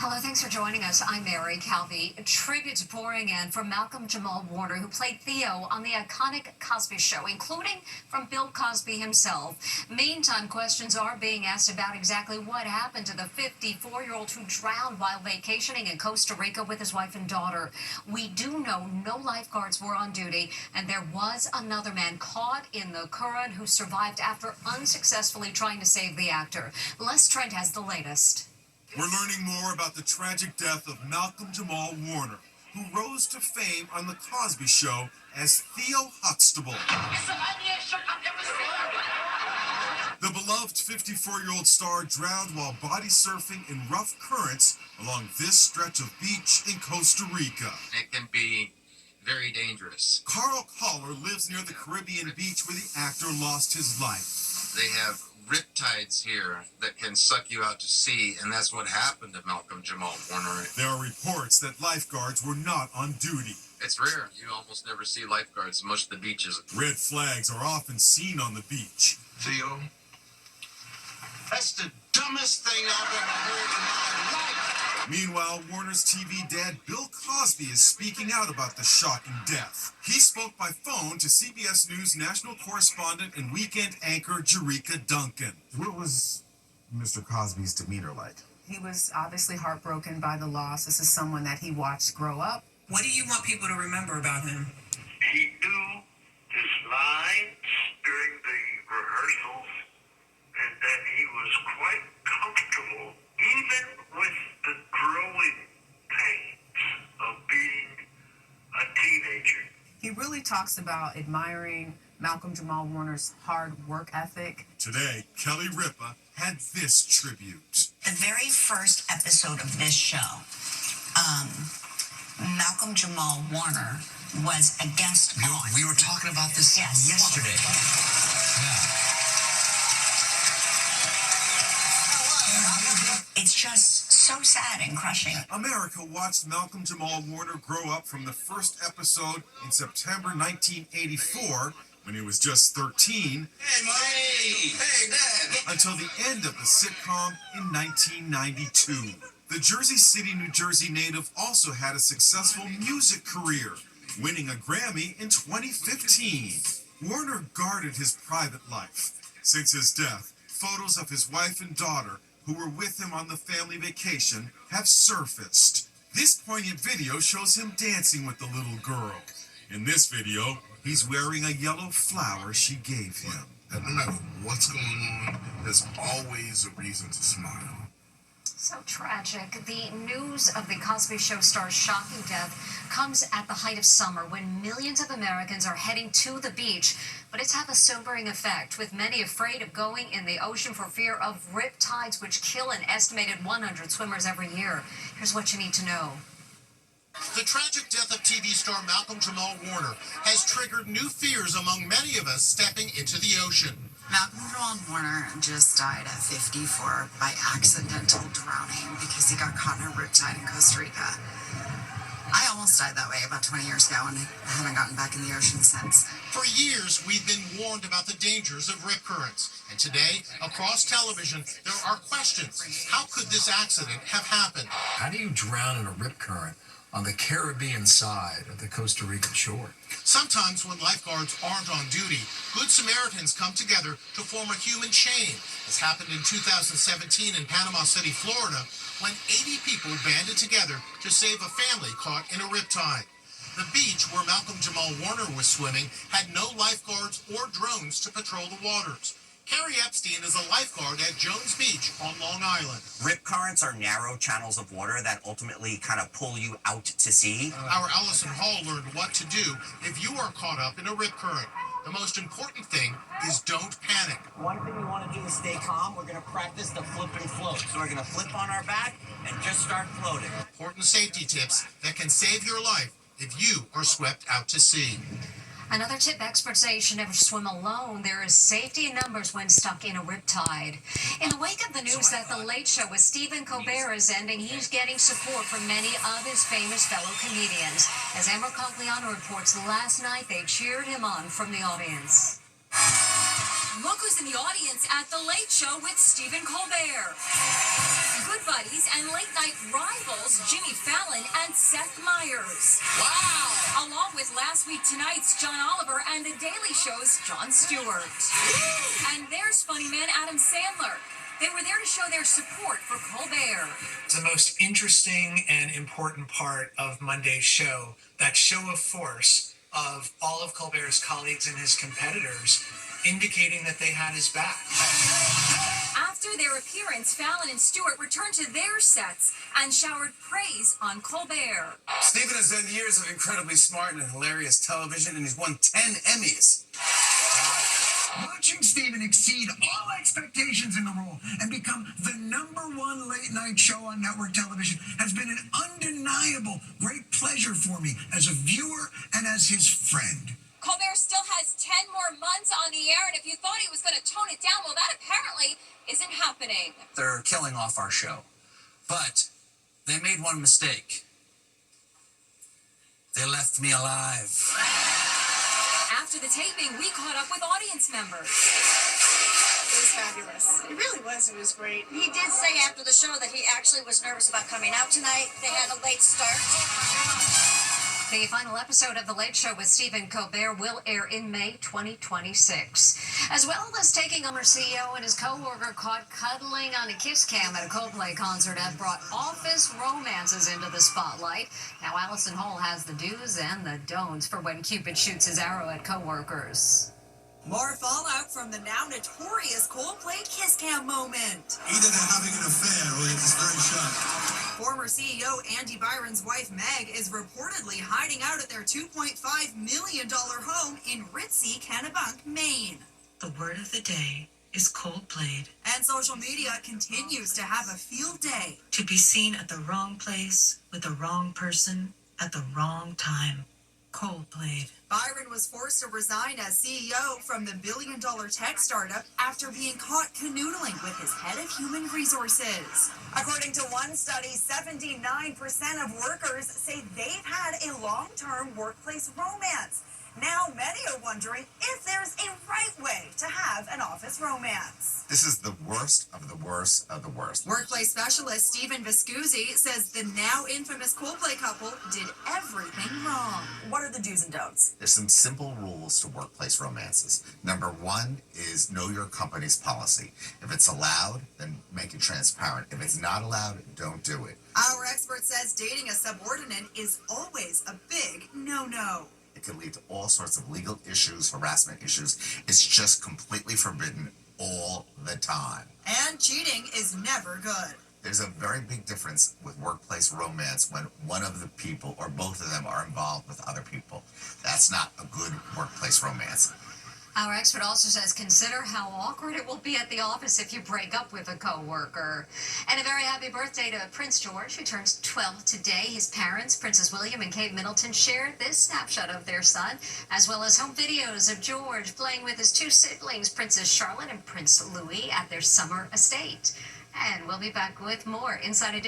Hello, thanks for joining us. I'm Mary Calvi. Tributes pouring in from Malcolm Jamal Warner, who played Theo on the iconic Cosby Show, including from Bill Cosby himself. Meantime, questions are being asked about exactly what happened to the 54-year-old who drowned while vacationing in Costa Rica with his wife and daughter. We do know no lifeguards were on duty, and there was another man caught in the current who survived after unsuccessfully trying to save the actor. Les Trent has the latest. We're learning more about the tragic death of Malcolm Jamal Warner, who rose to fame on The Cosby Show as Theo Huxtable. The beloved 54-year-old star drowned while body surfing in rough currents along this stretch of beach in Costa Rica. It can be very dangerous. Carl Coller lives near the Caribbean beach where the actor lost his life. They have riptides here that can suck you out to sea, and that's what happened to Malcolm Jamal Warner. There are reports that lifeguards were not on duty. It's rare. You almost never see lifeguards at most of the beaches. Red flags are often seen on the beach. Theo, that's the dumbest thing I've ever heard in my life. Meanwhile, Warner's TV dad Bill Cosby is speaking out about the shocking death. He spoke by phone to CBS News national correspondent and weekend anchor Jericka Duncan. What was Mr. Cosby's demeanor like? He was obviously heartbroken by the loss. This is someone that he watched grow up. What do you want people to remember about him? He knew his lines during the rehearsals, and that he was quite comfortable, even with the growing pains of being a teenager. He really talks about admiring Malcolm Jamal Warner's hard work ethic. Today, Kelly Ripa had this tribute. The very first episode of this show, Malcolm Jamal Warner was a guest on. We were talking about this yesterday. It's just so sad and crushing. America watched Malcolm Jamal Warner grow up from the first episode in September 1984, when he was just 13, Hey, Mom. Hey, Dad. until the end of the sitcom in 1992. The Jersey City, New Jersey native also had a successful music career, winning a Grammy in 2015. Warner guarded his private life. Since his death, photos of his wife and daughter, who were with him on the family vacation, have surfaced. This poignant video shows him dancing with the little girl. In this video, he's wearing a yellow flower she gave him. And no matter what's going on, there's always a reason to smile. So tragic. The news of the Cosby Show star's shocking death comes at the height of summer when millions of Americans are heading to the beach. But it's had a sobering effect, with many afraid of going in the ocean for fear of riptides, which kill an estimated 100 swimmers every year. Here's what you need to know. The tragic death of TV star Malcolm Jamal Warner has triggered new fears among many of us stepping into the ocean. Malcolm Jamal Warner just died at 54 by accidental drowning because he got caught in a riptide in Costa Rica. I almost died that way about 20 years ago, and I haven't gotten back in the ocean since. For years, we've been warned about the dangers of rip currents. And today, across television, there are questions. How could this accident have happened? How do you drown in a rip current on the Caribbean side of the Costa Rica shore? Sometimes when lifeguards aren't on duty, Good Samaritans come together to form a human chain, as happened in 2017 in Panama City, Florida, when 80 people banded together to save a family caught in a riptide. The beach where Malcolm Jamal Warner was swimming had no lifeguards or drones to patrol the waters. Carrie Epstein is a lifeguard at Jones Beach on Long Island. Rip currents are narrow channels of water that ultimately kind of pull you out to sea. Our Allison Hall learned what to do if you are caught up in a rip current. The most important thing is don't panic. One thing we want to do is stay calm. We're going to practice the flip and float. So we're going to flip on our back and just start floating. Important safety tips that can save your life if you are swept out to sea. Another tip, experts say you should never swim alone. There is safety in numbers when stuck in a riptide. In the wake of the news that The Late Show with Stephen Colbert is ending, he's getting support from many of his famous fellow comedians. As Amber Cogliano reports, last night they cheered him on from the audience. Look who's in the audience at The Late Show with Stephen Colbert. Good buddies and late-night rivals Jimmy Fallon and Seth Meyers. Wow! Along with Last Week Tonight's John Oliver and The Daily Show's Jon Stewart. And there's funny man Adam Sandler. They were there to show their support for Colbert. The most interesting and important part of Monday's show, that show of force of all of Colbert's colleagues and his competitors, indicating that they had his back. After their appearance, Fallon and Stewart returned to their sets and showered praise on Colbert. Stephen has done years of incredibly smart and hilarious television, and he's won 10 Emmys. Watching Stephen exceed all expectations in the role and become the #1 late-night show on network television has been an undeniable great pleasure for me as a viewer and as his friend. Colbert still has 10 more months on the air, and if you thought he was going to tone it down, well, that apparently isn't happening. They're killing off our show. But they made one mistake. They left me alive. After the taping, we caught up with audience members. It was fabulous. It really was. It was great. He did say after the show that he actually was nervous about coming out tonight. They had a late start. The final episode of The Late Show with Stephen Colbert will air in May 2026. As well as taking on our CEO and his co-worker caught cuddling on a kiss cam at a Coldplay concert have brought office romances into the spotlight. Now Allison Hall has the do's and the don'ts for when Cupid shoots his arrow at co-workers. More fallout from the now notorious Coldplay kiss cam moment. Either they're having an affair or it's very sharp. Former CEO Andy Byron's wife Meg is reportedly hiding out at their $2.5 million home in ritzy Kennebunk, Maine. The word of the day is cold-played. And social media continues to have a field day. To be seen at the wrong place with the wrong person at the wrong time. Cold-played. Byron was forced to resign as CEO from the billion-dollar tech startup after being caught canoodling with his head of human resources. According to one study, 79% of workers say they've had a long-term workplace romance. Now many are wondering if there's a right way to have an office romance. This is the worst of the worst of the worst. Workplace specialist Stephen Viscusi says the now infamous Coldplay couple did everything wrong. What are the do's and don'ts? There's some simple rules to workplace romances. Number one is know your company's policy. If it's allowed, then make it transparent. If it's not allowed, don't do it. Our expert says dating a subordinate is always a big no-no. It could lead to all sorts of legal issues, harassment issues. It's just completely forbidden all the time. And cheating is never good. There's a very big difference with workplace romance when one of the people or both of them are involved with other people. That's not a good workplace romance. Our expert also says consider how awkward it will be at the office if you break up with a coworker. And a very happy birthday to Prince George, who turns 12 today. His parents, Princess William and Kate Middleton, shared this snapshot of their son, as well as home videos of George playing with his two siblings, Princess Charlotte and Prince Louis, at their summer estate. And we'll be back with more Inside Edition.